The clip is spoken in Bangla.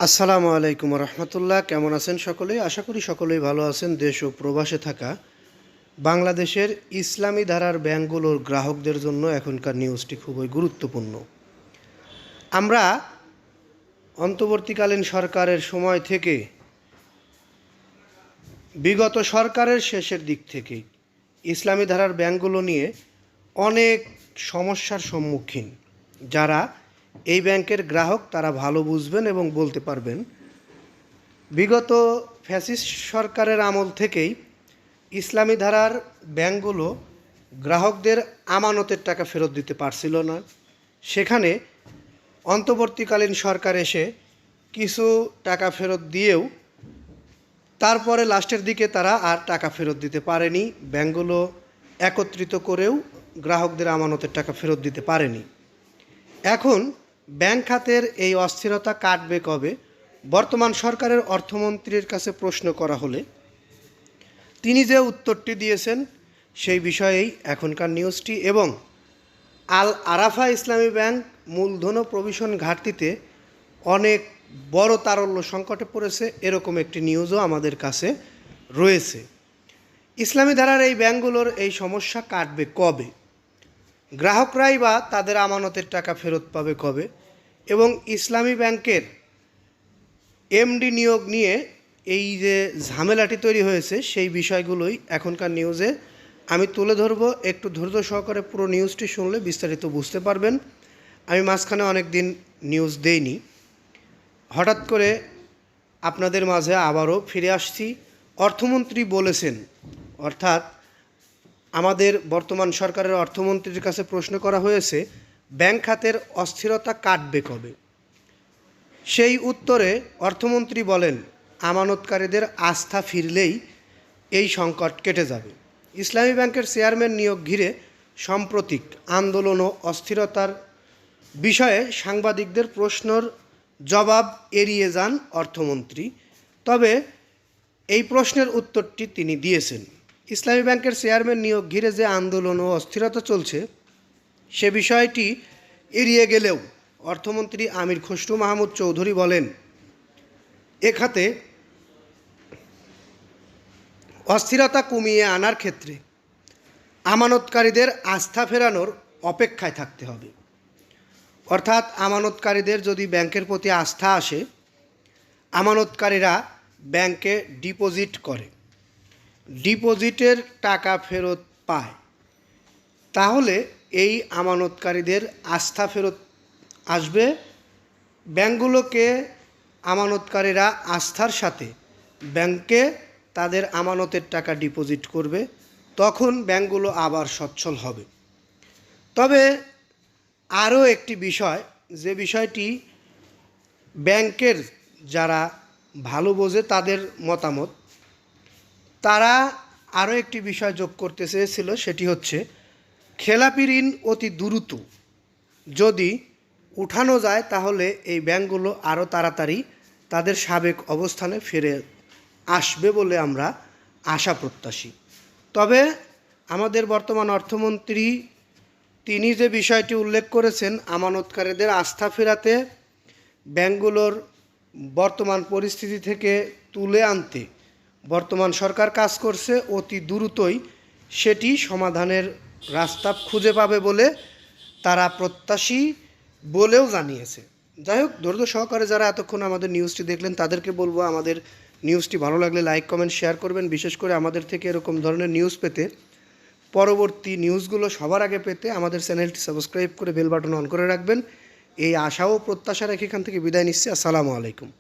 আসসালামু আলাইকুম রহমতুল্লাহ। কেমন আছেন সকলেই? আশা করি সকলেই ভালো আছেন। দেশ ও প্রবাসে থাকা বাংলাদেশের ইসলামী ধারার ব্যাংকগুলোর গ্রাহকদের জন্য এখনকার নিউজটি খুবই গুরুত্বপূর্ণ। আমরা অন্তর্বর্তীকালীন সরকারের সময় থেকে বিগত সরকারের শেষের দিক থেকেই ইসলামী ধারার ব্যাংকগুলো নিয়ে অনেক সমস্যার সম্মুখীন। যারা এই ব্যাংকের গ্রাহক তারা ভালো বুঝবেন এবং বলতে পারবেন। বিগত ফ্যাসিস্ট সরকারের আমল থেকেই ইসলামী ধারার ব্যাংকগুলো গ্রাহকদের আমানতের টাকা ফেরত দিতে পারছিল না। সেখানে অন্তর্বর্তীকালীন সরকার এসে কিছু টাকা ফেরত দিয়েও তারপরে লাস্টের দিকে তারা আর টাকা ফেরত দিতে পারেনি। ব্যাংকগুলো একত্রিত করেও গ্রাহকদের আমানতের টাকা ফেরত দিতে পারেনি। এখন ব্যাংক খাতের এই অস্থিরতা কাটবে কবে? বর্তমান সরকারের অর্থমন্ত্রীর কাছে প্রশ্ন করা হলে তিনি যে উত্তরটি দিয়েছেন সেই বিষয়েই এখনকার নিউজটি। এবং আল আরাফা ইসলামী ব্যাংক মূলধন ও প্রভিশন ঘাটতিতে অনেক বড় তারল্য সংকটে পড়েছে, এরকম একটি নিউজও আমাদের কাছে রয়েছে। ইসলামী ধারার এই ব্যাংকগুলোর এই সমস্যা কাটবে কবে? গ্রাহকরাই বা তাদের আমানতের টাকা ফেরত পাবে কবে? এবং ইসলামী ব্যাংকের এমডি নিয়োগ নিয়ে এই যে ঝামেলাটি তৈরি হয়েছে সেই বিষয়গুলোই এখনকার নিউজে আমি তুলে ধরবো। একটু ধৈর্য সহকারে পুরো নিউজটি শুনলে বিস্তারিত বুঝতে পারবেন। আমি মাঝখানে অনেক দিন নিউজ দেইনি, হঠাৎ করে আপনাদের মাঝে আবারও ফিরে আসছি। অর্থমন্ত্রী বলেছেন, অর্থাৎ আমাদের বর্তমান সরকারের অর্থমন্ত্রীর কাছে প্রশ্ন করা হয়েছে ব্যাংক খাতের অস্থিরতা কাটবে কবে? সেই উত্তরে অর্থমন্ত্রী বলেন, আমানতকারীদের আস্থা ফিরলেই এই সংকট কেটে যাবে। ইসলামী ব্যাংকের চেয়ারম্যান নিয়োগ ঘিরে সাম্প্রতিক আন্দোলন ও অস্থিরতার বিষয়ে সাংবাদিকদের প্রশ্নের জবাব এড়িয়ে যান অর্থমন্ত্রী। তবে এই প্রশ্নের উত্তরটি তিনি দিয়েছেন। ইসলামী ব্যাংকের চেয়ারম্যান নিয়োগ ঘিরে যে আন্দোলন ও অস্থিরতা চলছে সে বিষয়টি এড়িয়ে গেলেও অর্থমন্ত্রী আমির খসরু মাহমুদ চৌধুরী বলেন, এ খাতে অস্থিরতা কমিয়ে আনার ক্ষেত্রে আমানতকারীদের আস্থা ফেরানোর অপেক্ষায় থাকতে হবে। অর্থাৎ আমানতকারীদের যদি ব্যাংকের প্রতি আস্থা আসে, আমানতকারীরা ব্যাংকে ডিপোজিট করে, ডিপোজিটের টাকা ফেরত পায়, তাহলে এই আমানতকারীদের আস্থা ফেরত আসবে। ব্যাংকগুলোকে আমানতকারীরা আস্থার সাথে ব্যাংকে তাদের আমানতের টাকা ডিপোজিট করবে, তখন ব্যাংকগুলো আবার সচ্ছল হবে। তবে আরও একটি বিষয়, যে বিষয়টি ব্যাংকের যারা ভালো বোঝে তাদের মতামত, তারা আরও একটি বিষয় যোগ করতে চেয়েছিল, সেটি হচ্ছে খেলাপি ঋণ অতি দ্রুত যদি উঠানো যায় তাহলে এই ব্যাংকগুলো আরও তাড়াতাড়ি তাদের সাবেক অবস্থানে ফিরে আসবে বলে আমরা আশা প্রত্যাশী। তবে আমাদের বর্তমান অর্থমন্ত্রী তিনি যে বিষয়টি উল্লেখ করেছেন, আমানতকারীদের আস্থা ফেরাতে ব্যাংকগুলোর বর্তমান পরিস্থিতি থেকে তুলে আনতে বর্তমান সরকার কাজ করছে, অতি দ্রুতই সেটি সমাধানের রাস্তা খুঁজে পাবে বলে তারা প্রত্যাশী বলেও জানিয়েছে। যাই হোক, ধৈর্য সহকারে যারা এতক্ষণ আমাদের নিউজটি দেখলেন তাদেরকে বলবো, আমাদের নিউজটি ভালো লাগলে লাইক কমেন্ট শেয়ার করবেন। বিশেষ করে আমাদের থেকে এরকম ধরনের নিউজ পেতে, পরবর্তী নিউজগুলো সবার আগে পেতে আমাদের চ্যানেলটি সাবস্ক্রাইব করে বেল বাটন অন করে রাখবেন। এই আশা ও প্রত্যাশা রেখে এখান থেকে বিদায় নিচ্ছি। আসসালামু আলাইকুম।